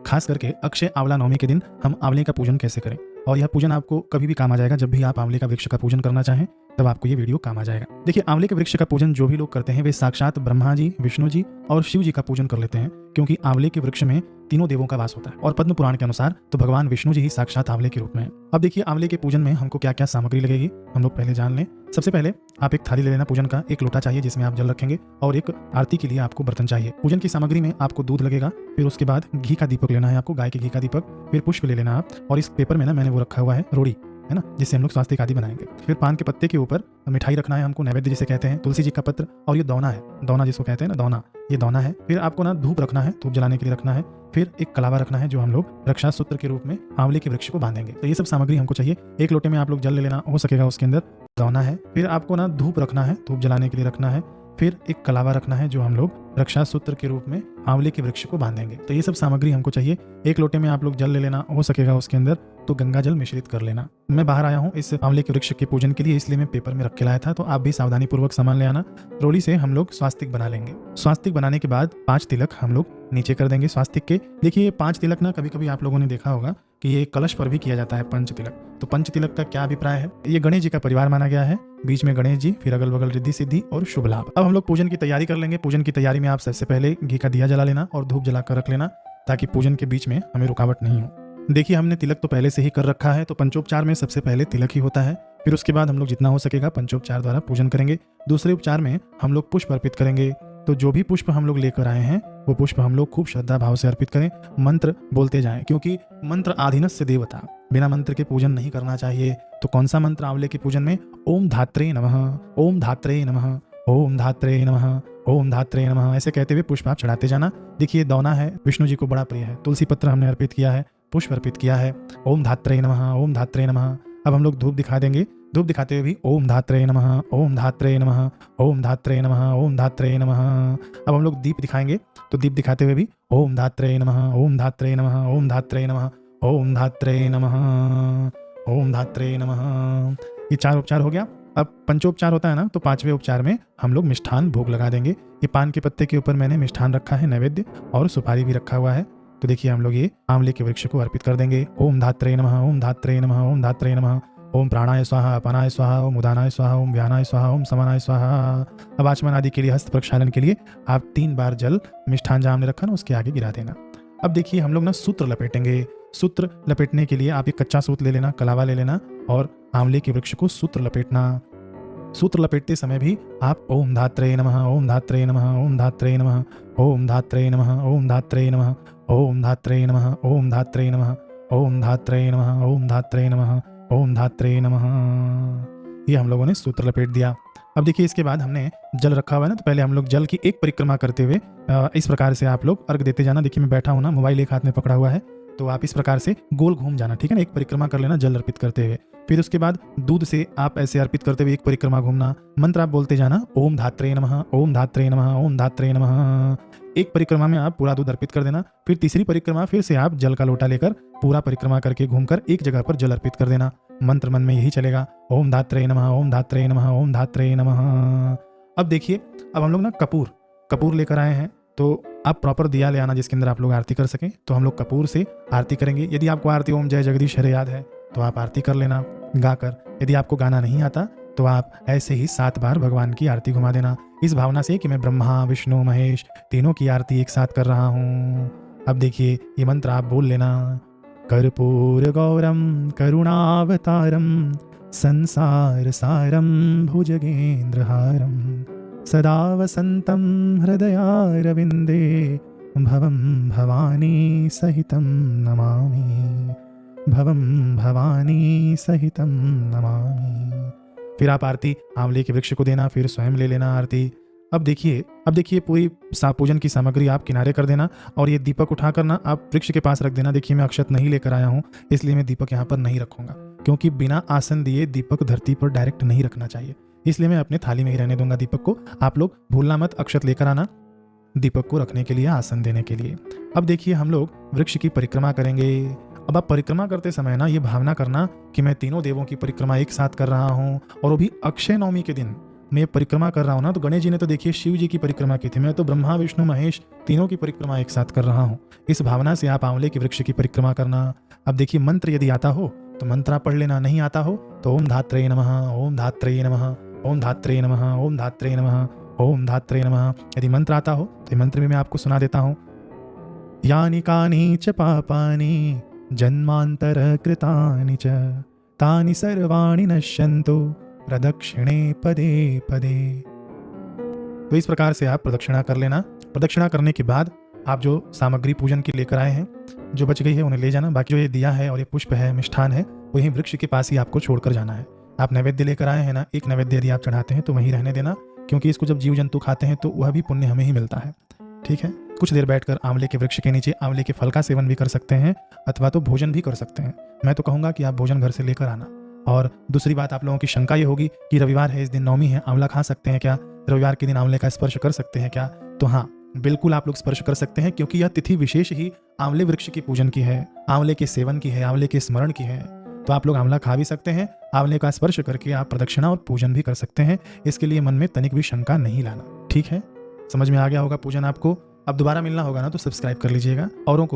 खास करके अक्षय आंवला नवमी के दिन हम आंवले का पूजन कैसे करें, और यह पूजन आपको कभी भी काम आ जाएगा। जब भी आप आंवले का वृक्ष का पूजन करना चाहें तब आपको ये वीडियो काम आ जाएगा। देखिए, आंवले के वृक्ष का पूजन जो भी लोग करते हैं वे साक्षात ब्रह्मा जी, विष्णु जी और शिव जी का पूजन कर लेते हैं, क्योंकि आंवले के वृक्ष में तीनों देवों का वास होता है और पद्म पुराण के अनुसार तो भगवान विष्णु जी ही साक्षात आंवले के रूप में है। अब देखिए, आंवले के पूजन में हमको क्या क्या सामग्री लगेगी हम लोग पहले जान लें। सबसे पहले आप एक थाली ले लेना पूजन का, एक लोटा चाहिए जिसमें आप जल रखेंगे, और एक आरती के लिए आपको बर्तन चाहिए। पूजन की सामग्री में आपको दूध लगेगा, फिर उसके बाद घी का दीपक लेना है आपको, गाय के घी का दीपक, फिर पुष्प ले लेना आप, और इस पेपर में ना मैंने वो रखा हुआ है रोड़ी, है ना, जिससे हम लोग स्वास्तिक आदि बनाएंगे। फिर पान के पत्ते के ऊपर मिठाई रखना है हमको, नैवेद्य जिसे कहते हैं, तुलसी जी का पत्र, और ये दौना है, दौना जिसको कहते हैं ना, दौना, ये दौना है। फिर आपको ना धूप रखना है, धूप जलाने के लिए रखना है। फिर एक कलावा रखना है जो हम लोग रक्षा सूत्र के रूप में आंवले के वृक्ष को बांधेंगे। तो ये सब सामग्री हमको चाहिए। एक लोटे में आप लोग जल ले लेना, हो सकेगा उसके अंदर दौना है। फिर आपको ना धूप रखना है, धूप जलाने के लिए रखना है। फिर एक कलावा रखना है जो हम लोग रक्षा सूत्र के रूप में आंवले के वृक्ष को बांधेंगे। तो ये सब सामग्री हमको चाहिए। एक लोटे में आप लोग जल ले लेना, हो सकेगा उसके अंदर तो गंगा जल मिश्रित कर लेना। मैं बाहर आया हूँ इस आंवले के वृक्ष के पूजन के लिए, इसलिए मैं पेपर में रख के लाया था, तो आप भी सावधानी पूर्वक सामान ले आना। रोली से हम लोग स्वास्तिक बना लेंगे। स्वास्तिक बनाने के बाद 5 तिलक हम लोग नीचे कर देंगे स्वास्तिक के। देखिए, ये 5 तिलक ना कभी कभी आप लोगों ने देखा होगा कि ये कलश पर भी किया जाता है पंच तिलक। तो पंच तिलक का क्या अभिप्राय है? ये गणेश जी का परिवार माना गया है, बीच में गणेश जी, फिर अगल बगल रिद्धि सिद्धि और शुभ लाभ। अब हम लोग पूजन की तैयारी कर लेंगे। पूजन की तैयारी में आप सबसे पहले घी का दिया जला लेना और धूप जला कर रख लेना, ताकि पूजन के बीच में हमें रुकावट नहीं हो। देखिए, हमने तिलक तो पहले से ही कर रखा है, तो पंचोपचार में सबसे पहले तिलक ही होता है। फिर उसके बाद हम लोग जितना हो सकेगा पंचोपचार द्वारा पूजन करेंगे। दूसरे उपचार में हम लोग पुष्प अर्पित करेंगे। तो जो भी पुष्प हम लोग लेकर आए हैं वो पुष्प हम लोग खूब श्रद्धा भाव से अर्पित करें, मंत्र बोलते जाएं, क्योंकि मंत्र आधीनस्य देवता, बिना मंत्र के पूजन नहीं करना चाहिए। तो कौन सा मंत्र आंवले के पूजन में? ओम धात्रे नमः, ओम धात्रे नमः, ओम धात्रे नमः, ओम धात्रे नमः, ऐसे कहते हुए पुष्प आप चढ़ाते जाना। देखिए, दौना है, विष्णु जी को बड़ा प्रिय है, तुलसी पत्र हमने अर्पित किया है, पुष्प अर्पित किया है। ओम धात्रे नमः, ओम धात्रे नमः। अब हम लोग धूप दिखा देंगे। धूप दिखाते हुए भी ओम धात्रे नमः, ओम धात्रे नमः, ओम धात्रे नमः, ओम धात्रे नमः। अब हम लोग दीप दिखाएंगे, तो दीप दिखाते हुए भी ओम धात्रे नमः, ओम धात्रे नमः, ओम धात्रे नमः, ओम धात्रे नमः, ओम धात्रे नमः। ये 4 उपचार हो गया। अब पंचोपचार होता है ना, तो 5वें उपचार में हम लोग मिष्ठान भोग लगा देंगे। ये पान के पत्ते के ऊपर मैंने मिष्ठान रखा है, नैवेद्य, और सुपारी भी रखा हुआ है। तो देखिए, हम लोग ये आंवले के वृक्ष को अर्पित कर देंगे। ओम धात्रे नमः, ओम धात्रे नमः, ओम धात्रे नमः, ओम प्राणाय स्वाहा, अपानाय स्वाहा, ओम उदानाय स्वाहा, ओम व्यानाय स्वाहा, ओम समानाय स्वाहा। अब आचमन आदि के लिए, हस्त प्रक्षालन के लिए आप 3 बार जल मिष्ठान जहाँ हमने रखा ना उसके आगे गिरा देना। अब देखिए, हम लोग ना सूत्र लपेटेंगे। सूत्र लपेटने के लिए आप एक कच्चा सूत ले लेना, कलावा ले लेना, और आंवले के वृक्ष को सूत्र लपेटना। सूत्र लपेटते समय भी आप ओम धात्रे नमः, ओम धात्रे नमः, ओम धात्रे नमः, ओम धात्रे नमः, ओम धात्रे नमः, ओम धात्रे नमः, ओम धात्रे नमः, ओम धात्रे नमः, ओम धात्रे नमः, ओम धात्रे नमः। ये हम लोगों ने सूत्र लपेट दिया। अब देखिए, इसके बाद हमने जल रखा हुआ है ना, तो पहले हम लोग जल की एक परिक्रमा करते हुए इस प्रकार से आप लोग अर्घ देते जाना। देखिए, मैं बैठा हूं ना, मोबाइल एक हाथ में पकड़ा हुआ है, तो आप इस प्रकार से गोल घूम जाना, ठीक है ना, एक परिक्रमा कर लेना जल अर्पित करते हुए। फिर उसके बाद दूध से आप ऐसे अर्पित करते हुए एक परिक्रमा घूमना। मंत्र आप बोलते जाना, ओम धात्रे नमः, ओम धात्रे नमः, ओम धात्रे नमः। एक परिक्रमा में आप पूरा दूध अर्पित कर देना। फिर तीसरी परिक्रमा फिर से आप जल का लोटा लेकर पूरा परिक्रमा करके घूमकर एक जगह पर जल अर्पित कर देना। मंत्र मन में यही चलेगा, ओम धात्रे नमः, ओम धात्रे नमः, ओम धात्रे नमः। अब देखिए, अब हम लोग ना कपूर लेकर आए हैं, तो आप प्रॉपर दिया ले आना जिसके अंदर आप लोग आरती कर सकें। तो हम लोग कपूर से आरती करेंगे। यदि आपको आरती ओम जय जगदीश हरे याद है तो आप आरती कर लेना गाकर। यदि आपको गाना नहीं आता तो आप ऐसे ही 7 बार भगवान की आरती घुमा देना, इस भावना से कि मैं ब्रह्मा विष्णु महेश तीनों की आरती एक साथ कर रहा हूँ। अब देखिए, ये मंत्र आप बोल लेना, कर्पूर गौरम करुणावतारम संसार सारम भुजगेंद्रहारम सदा वसंतम हृदयारविंदे भवम भवानी सहितम नमामि, भवम भवानी सहितम नमामि। फिर आप आरती आंवले के वृक्ष को देना, फिर स्वयं ले लेना आरती। अब देखिए पूरी पूजन की सामग्री आप किनारे कर देना, और ये दीपक उठाकर ना आप वृक्ष के पास रख देना। देखिए, मैं अक्षत नहीं लेकर आया हूँ, इसलिए मैं दीपक यहाँ पर नहीं रखूंगा, क्योंकि बिना आसन दिए दीपक धरती पर डायरेक्ट नहीं रखना चाहिए, इसलिए मैं अपने थाली में ही रहने दूंगा दीपक को। आप लोग भूलना मत अक्षत लेकर आना दीपक को रखने के लिए, आसन देने के लिए। अब देखिए, हम लोग वृक्ष की परिक्रमा करेंगे। अब आप परिक्रमा करते समय ना ये भावना करना कि मैं तीनों देवों की परिक्रमा एक साथ कर रहा हूँ, और वो भी अक्षय नवमी के दिन। मैं परिक्रमा कर रहा हूँ ना, तो गणेश जी ने तो देखिए शिव जी की परिक्रमा की थी, मैं तो ब्रह्मा विष्णु महेश तीनों की परिक्रमा एक साथ कर रहा हूँ। इस भावना से आप आंवले के वृक्ष की परिक्रमा करना। अब देखिए मंत्र यदि आता हो तो मंत्र आप पढ़ लेना, नहीं आता हो तो ओम धात्रे नमः, ओम धात्रे नमः, ओम धात्रे नमः, ओम धात्रे नमः, ओम धात्रे नमः। यदि मंत्र आता हो तो ये मंत्र भी मैं आपको सुना देता हूँ। यानि कानि च पापानि जन्मांतर कृतानि च तानि सर्वाणि नश्यन्तु प्रदक्षिणे पदे पदे। तो इस प्रकार से आप प्रदक्षिणा कर लेना। प्रदक्षिणा करने के बाद आप जो सामग्री पूजन की लेकर आए हैं, जो बच गई है उन्हें ले जाना। बाकी जो ये दिया है और ये पुष्प है, मिष्ठान है, वहीं वृक्ष के पास ही आपको छोड़कर जाना है। आप नैवेद्य लेकर आए हैं ना, एक नैवेद्य यदि आप चढ़ाते हैं तो वहीं रहने देना, क्योंकि इसको जब जीव जंतु खाते हैं तो वह भी पुण्य हमें ही मिलता है। ठीक है। कुछ देर बैठकर आंवले के वृक्ष के नीचे आंवले के फल का सेवन भी कर सकते हैं, अथवा तो भोजन भी कर सकते हैं। मैं तो कहूँगा कि आप भोजन घर से लेकर आना। और दूसरी बात, आप लोगों की शंका ये होगी कि रविवार है, इस दिन नवमी है, आंवला खा सकते हैं क्या, रविवार के दिन आंवले का स्पर्श कर सकते हैं क्या? तो हाँ, बिल्कुल आप लोग स्पर्श कर सकते हैं, क्योंकि यह तिथि विशेष ही आंवले वृक्ष की पूजन की है, आंवले के सेवन की है, आंवले के स्मरण की है। तो आप लोग आंवला खा भी सकते हैं, आंवले का स्पर्श करके आप प्रदक्षिणा और पूजन भी कर सकते हैं। इसके लिए मन में तनिक भी शंका नहीं लाना। ठीक है, समझ में आ गया होगा पूजन आपको। अब दोबारा मिलना होगा ना तो सब्सक्राइब कर लीजिएगा, औरों को